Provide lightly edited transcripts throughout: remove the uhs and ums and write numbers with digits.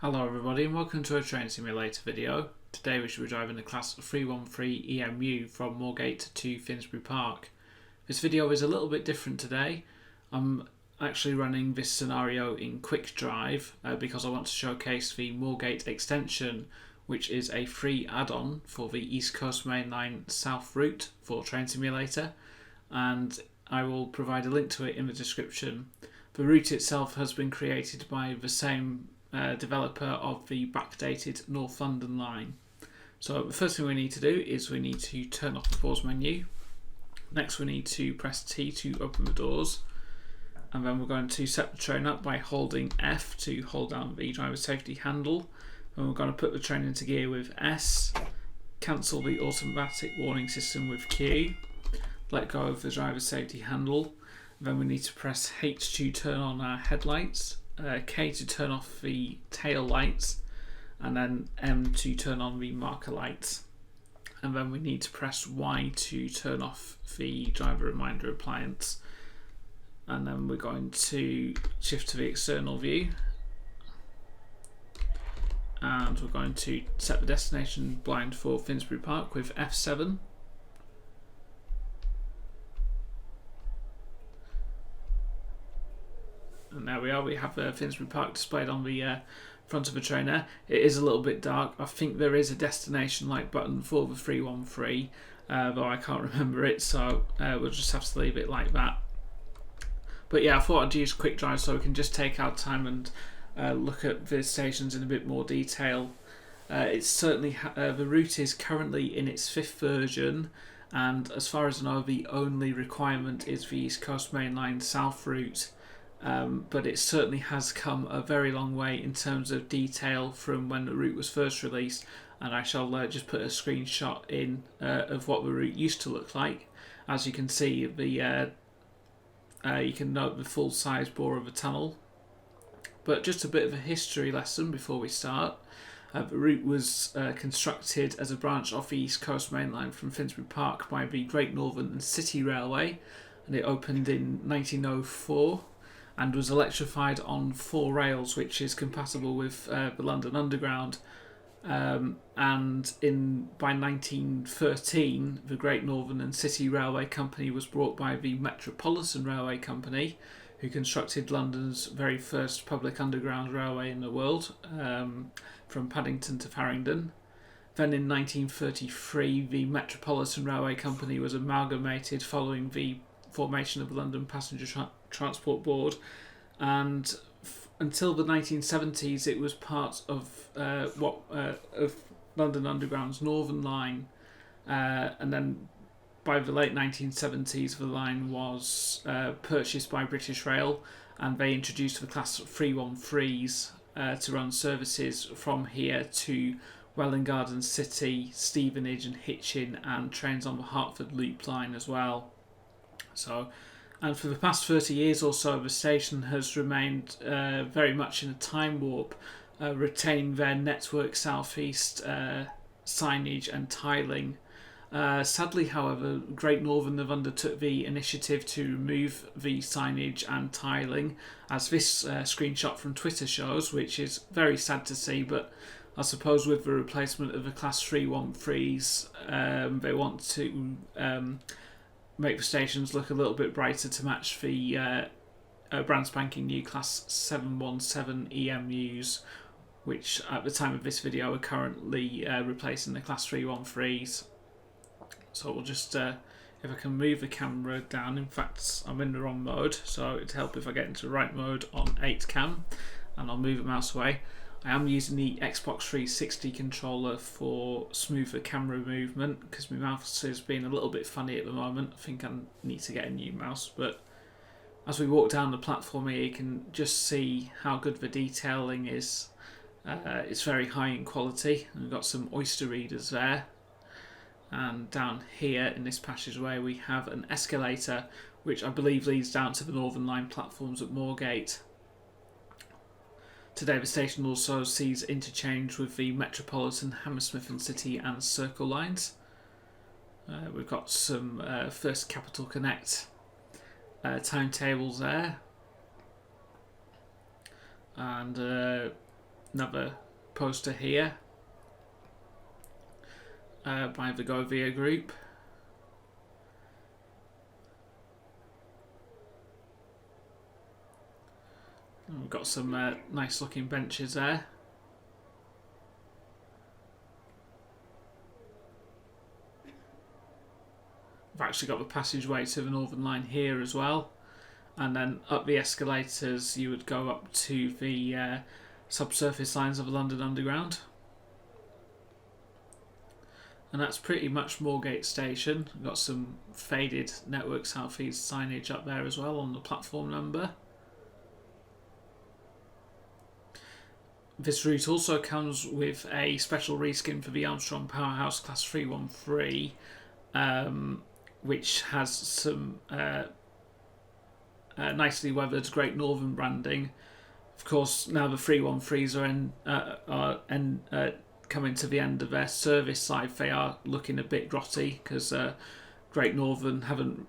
Hello everybody and welcome to a train simulator video. Today we should be driving the class 313 EMU from Moorgate to Finsbury Park. This video is a little bit different today. I'm actually running this scenario in quick drive because I want to showcase the Moorgate extension, which is a free add-on for the East Coast Main Line South route for Train Simulator, and I will provide a link to it in the description. The route itself has been created by the same developer of the backdated North London line. So the first thing we need to do is we need to turn off the pause menu. Next we need to press T to open the doors, and then we're going to set the train up by holding F to hold down the driver safety handle, and we're going to put the train into gear with S, cancel the automatic warning system with Q, let go of the driver safety handle. Then we need to press H to turn on our headlights, K to turn off the tail lights, and then M to turn on the marker lights. And then we need to press Y to turn off the driver reminder appliance. And then we're going to shift to the external view, and we're going to set the destination blind for Finsbury Park with F7. And there we are, we have Finsbury Park displayed on the front of the train there. It is a little bit dark. I think there is a destination light button for the 313, though I can't remember it, so we'll just have to leave it like that. But yeah, I thought I'd use quick drive so we can just take our time and look at the stations in a bit more detail. It's certainly the route is currently in its 5th version, and as far as I know, the only requirement is the East Coast Main Line South route. But it certainly has come a very long way in terms of detail from when the route was first released, and I shall just put a screenshot in of what the route used to look like. As you can see, you can note the full size bore of the tunnel. But just a bit of a history lesson before we start. The route was constructed as a branch off the East Coast Main Line from Finsbury Park by the Great Northern and City Railway, and it opened in 1904. And was electrified on 4 rails, which is compatible with the London Underground. And by 1913, the Great Northern and City Railway Company was bought by the Metropolitan Railway Company, who constructed London's very first public underground railway in the world, from Paddington to Farringdon. Then in 1933, the Metropolitan Railway Company was amalgamated following the formation of the London Passenger Transport Board, and until the 1970s it was part of of London Underground's Northern Line, and then by the late 1970s the line was purchased by British Rail, and they introduced the class 313s to run services from here to Welwyn Garden City, Stevenage and Hitchin, and trains on the Hertford Loop line as well. And for the past 30 years or so, the station has remained very much in a time warp, retaining their Network South East signage and tiling. Sadly, however, Great Northern have undertook the initiative to remove the signage and tiling, as this screenshot from Twitter shows, which is very sad to see, but I suppose with the replacement of the Class 313s, they want to make the stations look a little bit brighter to match the brand spanking new Class 717 EMUs, which at the time of this video are currently replacing the Class 313s. So we'll just, if I can move the camera down, in fact I'm in the wrong mode, so it'd help if I get into the right mode on 8 cam, and I'll move the mouse away. I am using the Xbox 360 controller for smoother camera movement because my mouse is being a little bit funny at the moment. I think I need to get a new mouse, but as we walk down the platform here you can just see how good the detailing is. It's very high in quality, and we've got some oyster readers there. And down here in this passageway we have an escalator which I believe leads down to the Northern Line platforms at Moorgate. Today the station also sees interchange with the Metropolitan, Hammersmith and City and Circle lines. We've got some First Capital Connect timetables there, and Another poster here by the Govia Group. And we've got some nice looking benches there. We've actually got the passageway to the Northern Line here as well. And then up the escalators you would go up to the subsurface lines of the London Underground. And that's pretty much Moorgate Station. We've got some faded Network South East signage up there as well on the platform number. This route also comes with a special reskin for the Armstrong Powerhouse Class 313, which has some nicely weathered Great Northern branding. Of course, now the 313s are coming to the end of their service life. They are looking a bit grotty because Great Northern haven't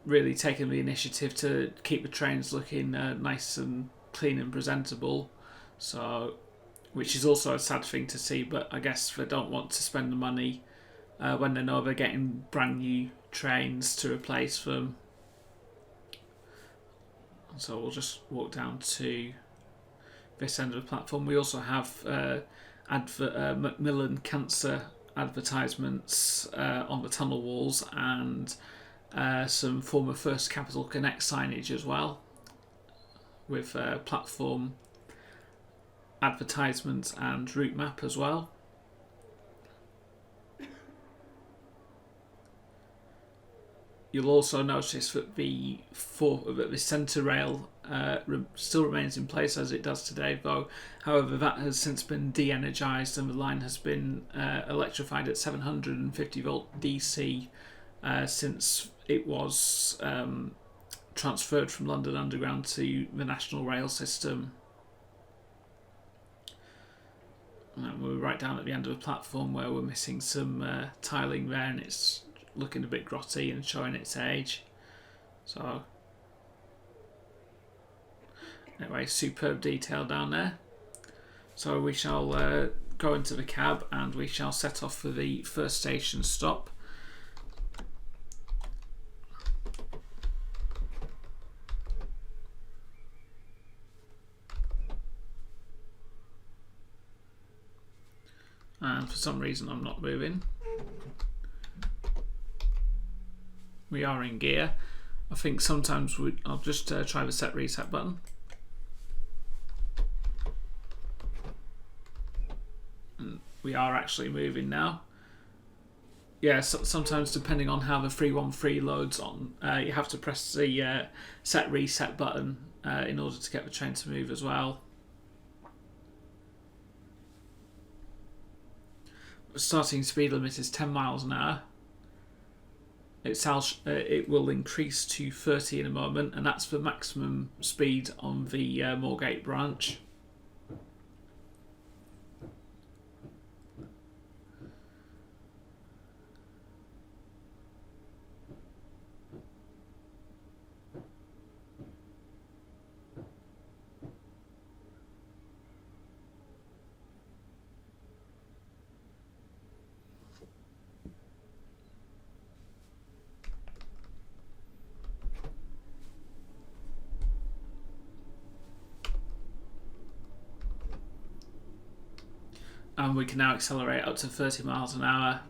really taken the initiative to keep the trains looking nice and clean and presentable. So, which is also a sad thing to see, but I guess they don't want to spend the money when they know they're getting brand new trains to replace them. So we'll just walk down to this end of the platform. We also have Macmillan Cancer advertisements on the tunnel walls, and some former First Capital Connect signage as well, with platform advertisements and route map as well. You'll also notice that the centre rail still remains in place as it does today, though. However, that has since been de-energised and the line has been electrified at 750 volt DC since it was transferred from London Underground to the National Rail system. And we're right down at the end of the platform where we're missing some tiling there, and it's looking a bit grotty and showing its age. So anyway, superb detail down there. So we shall go into the cab and we shall set off for the first station stop. And for some reason I'm not moving. We are in gear. I think sometimes I'll just try the set reset button. And we are actually moving now. Yeah, sometimes depending on how the 313 loads on, you have to press the set reset button in order to get the train to move as well. The starting speed limit is 10 miles an hour. It will increase to 30 in a moment, and that's the maximum speed on the Moorgate branch. And we can now accelerate up to 30 miles an hour.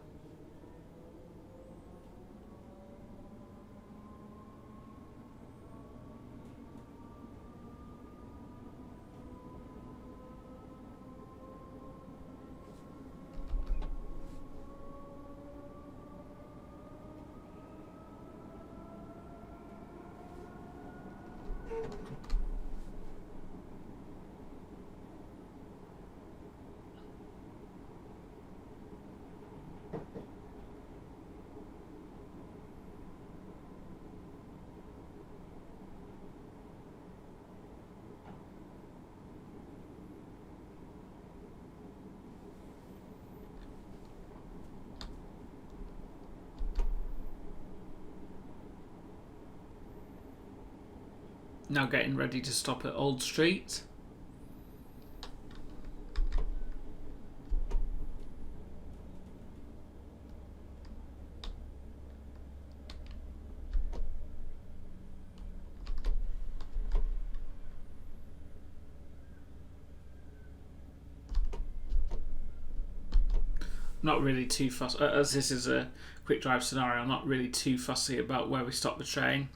Now getting ready to stop at Old Street. not really too fussy, as this is a quick drive scenario, I'm not really too fussy about where we stop the train.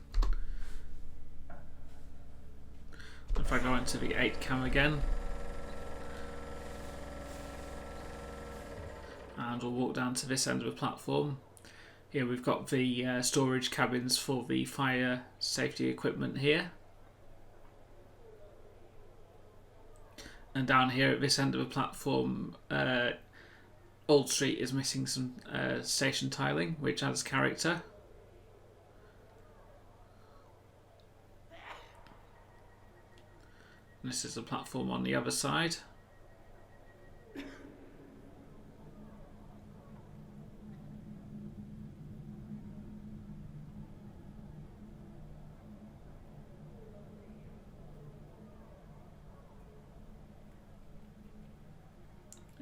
If I go into the 8 cam again, and we'll walk down to this end of the platform. Here we've got the storage cabins for the fire safety equipment here. And down here at this end of the platform, Old Street is missing some station tiling, which adds character. And this is the platform on the other side.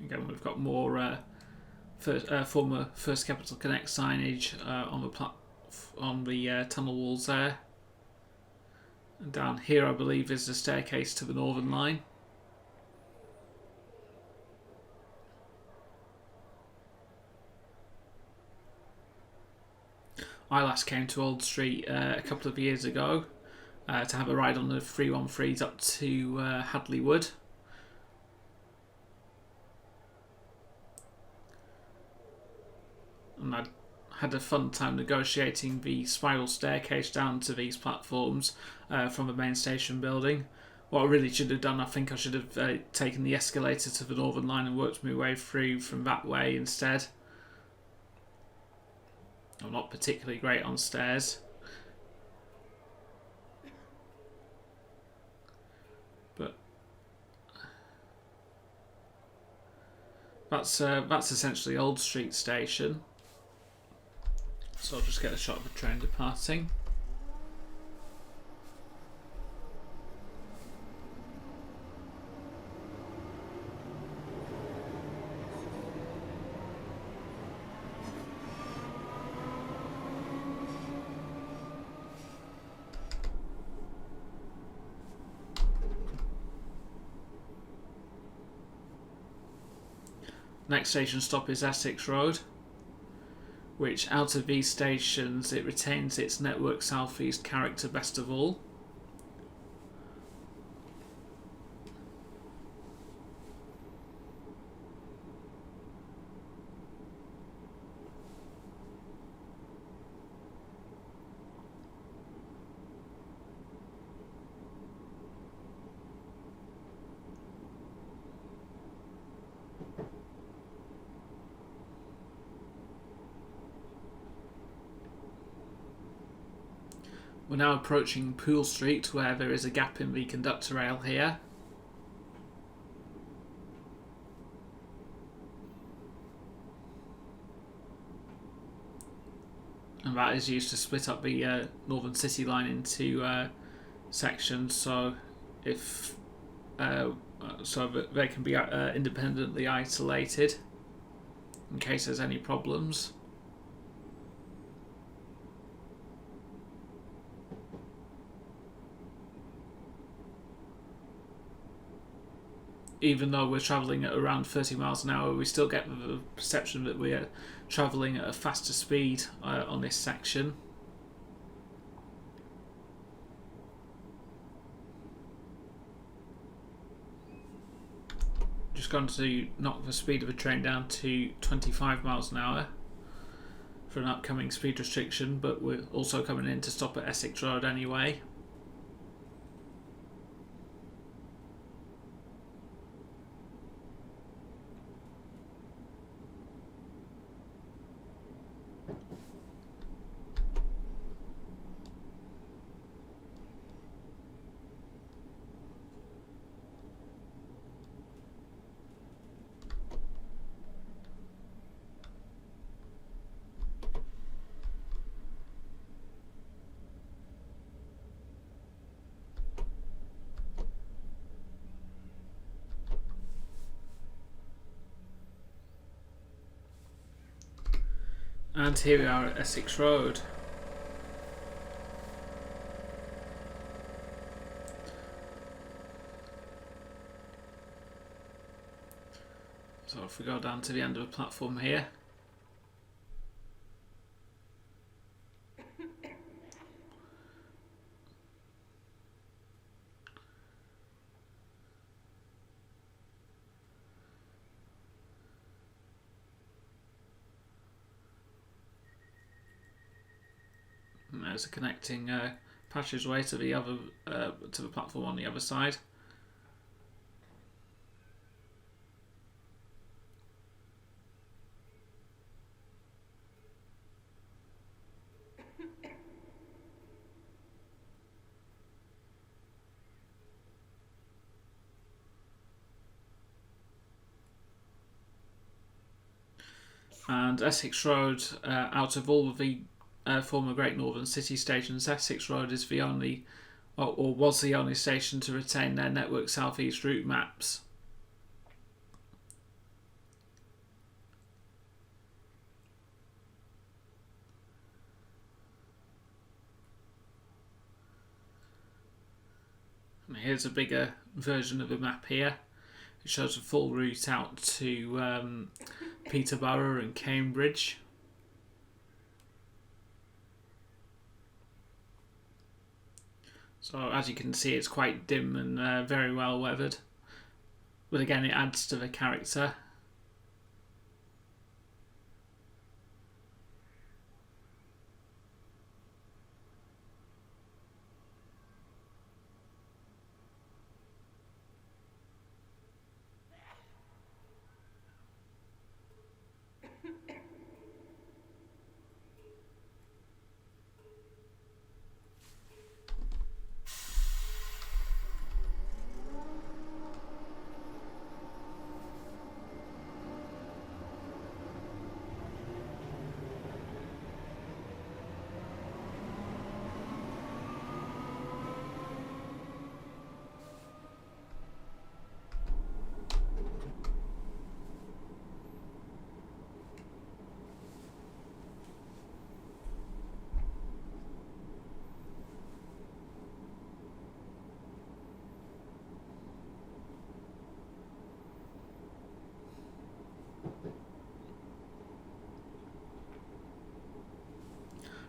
Again, we've got more former First Capital Connect signage on the tunnel walls there. And down here, I believe, is the staircase to the Northern Line. I last came to Old Street a couple of years ago to have a ride on the 313s up to Hadley Wood. And I had a fun time negotiating the spiral staircase down to these platforms from the main station building. What I really should have done, I think I should have taken the escalator to the Northern Line and worked my way through from that way instead. I'm not particularly great on stairs. But that's essentially Old Street Station. So I'll just get a shot of the train departing. Next station stop is Essex Road, which out of these stations it retains its Network South East character best of all. We're now approaching Poole Street, where there is a gap in the conductor rail here. And that is used to split up the Northern City line into sections, so if so that they can be independently isolated in case there's any problems. Even though we're travelling at around 30 miles an hour, we still get the perception that we are travelling at a faster speed on this section. Just going to knock the speed of the train down to 25 miles an hour for an upcoming speed restriction, but we're also coming in to stop at Essex Road anyway. And here we are at Essex Road. So if we go down to the end of the platform here, and there's a connecting passageway to the other to the platform on the other side. And Essex Road, out of all of the former Great Northern City stations, Essex Road is the only, or was the only station to retain their Network South East route maps. And here's a bigger version of the map here. It shows a full route out to Peterborough and Cambridge. So as you can see, it's quite dim and very well weathered, but again it adds to the character.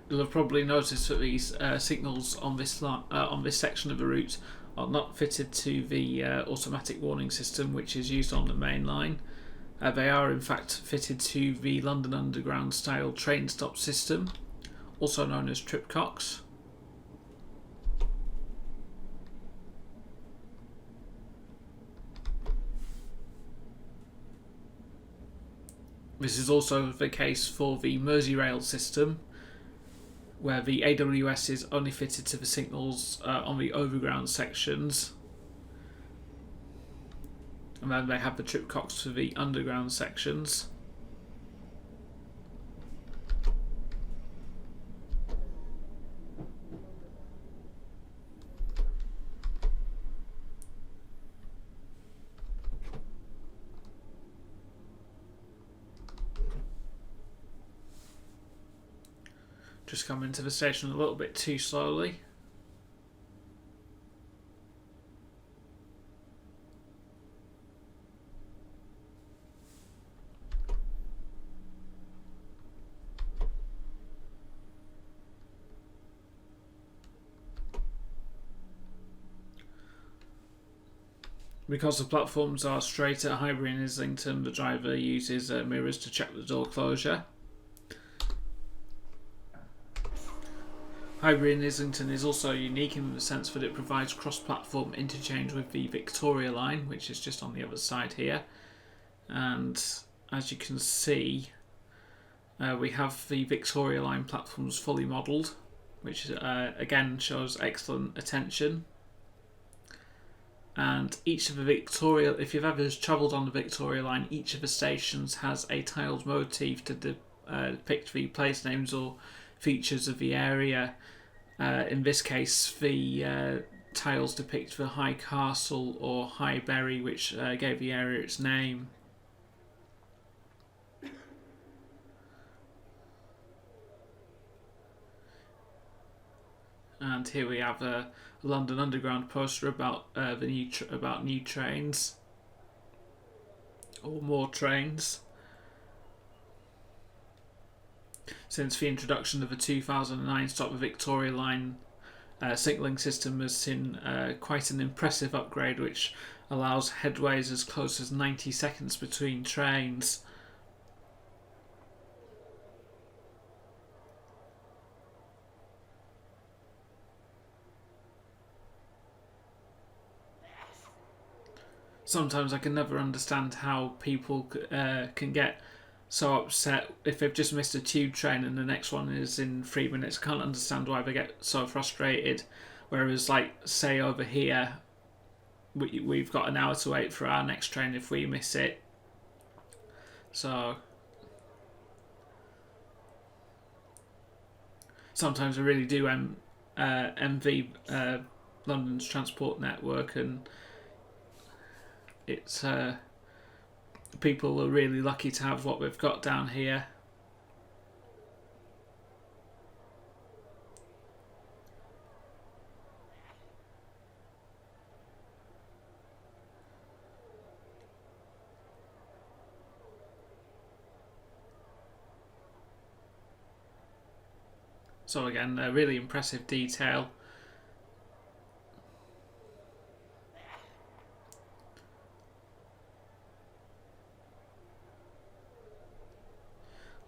You'll have probably noticed that these signals on this section of the route are not fitted to the automatic warning system which is used on the main line. They are in fact fitted to the London Underground style train stop system, also known as tripcocks. This is also the case for the Merseyrail system, where the AWS is only fitted to the signals on the overground sections, and then they have the tripcocks for the underground sections. Just come into the station a little bit too slowly. Because the platforms are straight at Highbury and Islington, the driver uses mirrors to check the door closure. Highbury and Islington is also unique in the sense that it provides cross-platform interchange with the Victoria line, which is just on the other side here. And as you can see, we have the Victoria line platforms fully modelled, which again shows excellent attention. And each of the Victoria, if you've ever travelled on the Victoria line, each of the stations has a tiled motif to depict the place names or features of the area. In this case, the tiles depict the High Castle or Highbury, which gave the area its name. And here we have a London Underground poster about new trains. or more trains. Since the introduction of the 2009 stop, the Victoria Line signalling system has seen quite an impressive upgrade, which allows headways as close as 90 seconds between trains. Sometimes I can never understand how people can get so upset if they've just missed a tube train and the next one is in 3 minutes. I can't understand why they get so frustrated. Whereas, like, say over here, we've got an hour to wait for our next train if we miss it. So sometimes I really do envy London's transport network, and it's people are really lucky to have what we've got down here. So again, a really impressive detail.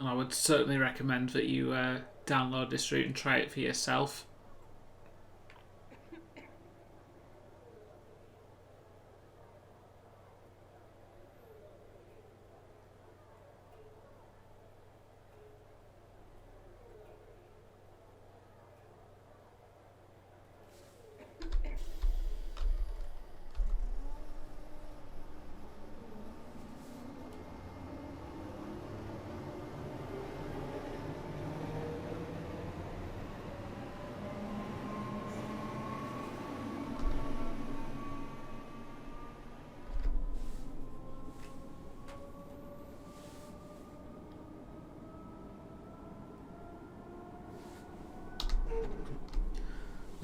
And I would certainly recommend that you download this route and try it for yourself.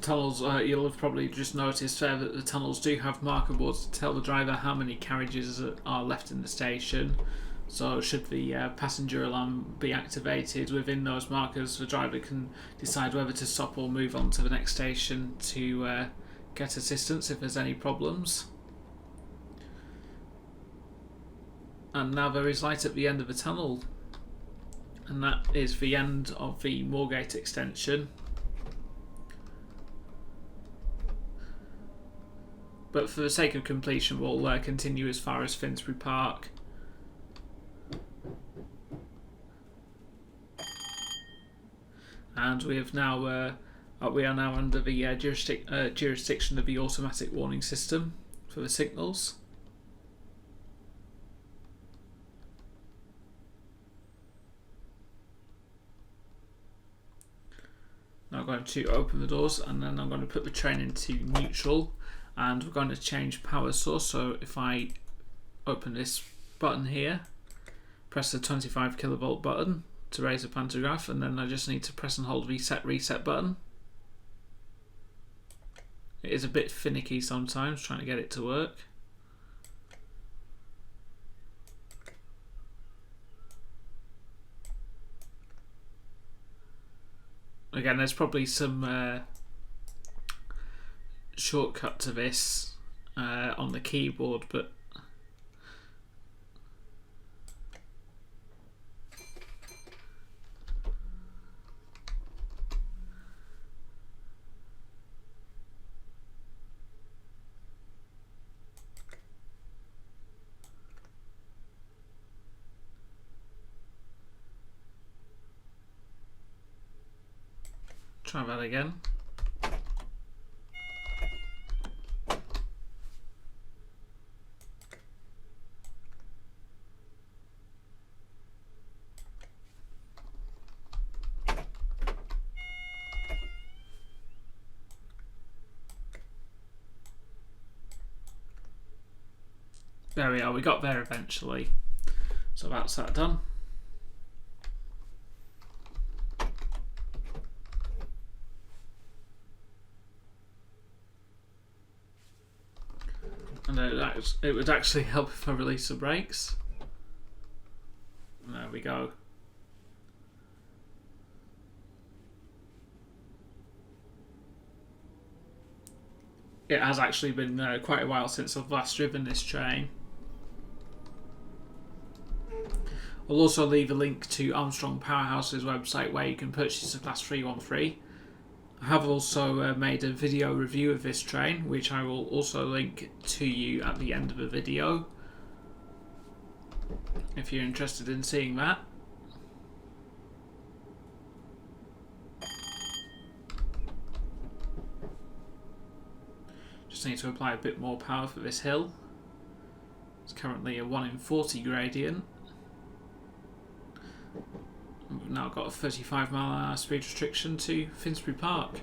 Tunnels, you'll have probably just noticed there that the tunnels do have marker boards to tell the driver how many carriages are left in the station. So should the passenger alarm be activated within those markers, the driver can decide whether to stop or move on to the next station to get assistance if there's any problems. And now there is light at the end of the tunnel, and that is the end of the Moorgate extension. But for the sake of completion, we'll continue as far as Finsbury Park. And we have now we are now under the jurisdiction of the automatic warning system for the signals. Now I'm going to open the doors, and then I'm going to put the train into neutral, and we're going to change power source. So if I open this button here, press the 25 kilovolt button to raise the pantograph, and then I just need to press and hold the reset button. It is a bit finicky sometimes trying to get it to work. Again, there's probably some shortcut to this on the keyboard, but try that again. There we are, we got there eventually. So that's that done. And it would actually help if I release the brakes. There we go. It has actually been quite a while since I've last driven this train. I'll also leave a link to Armstrong Powerhouse's website where you can purchase a Class 313. I have also made a video review of this train, which I will also link to you at the end of the video, if you're interested in seeing that. Just need to apply a bit more power for this hill. It's currently a 1 in 40 gradient. We've now got a 35 mph speed restriction to Finsbury Park.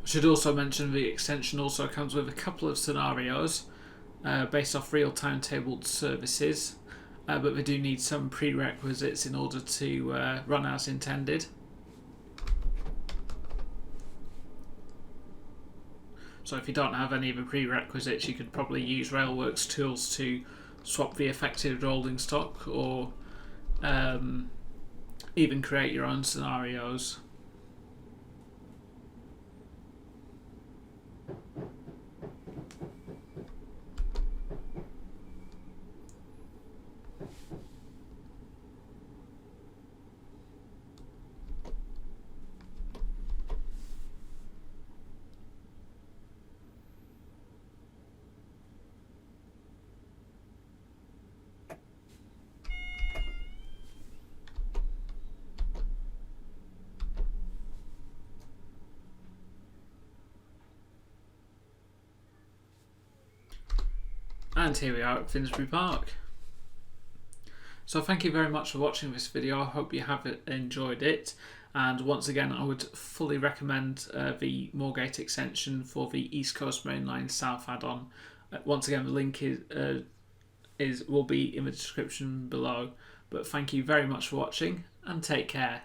I should also mention the extension also comes with a couple of scenarios based off real timetabled services, but they do need some prerequisites in order to run as intended. So if you don't have any of the prerequisites, you could probably use Railworks tools to swap the affected rolling stock, or even create your own scenarios. And here we are at Finsbury Park. So thank you very much for watching this video. I hope you have enjoyed it. And once again, I would fully recommend the Moorgate extension for the East Coast Main Line South add-on. Once again, the link will be in the description below. But thank you very much for watching, and take care.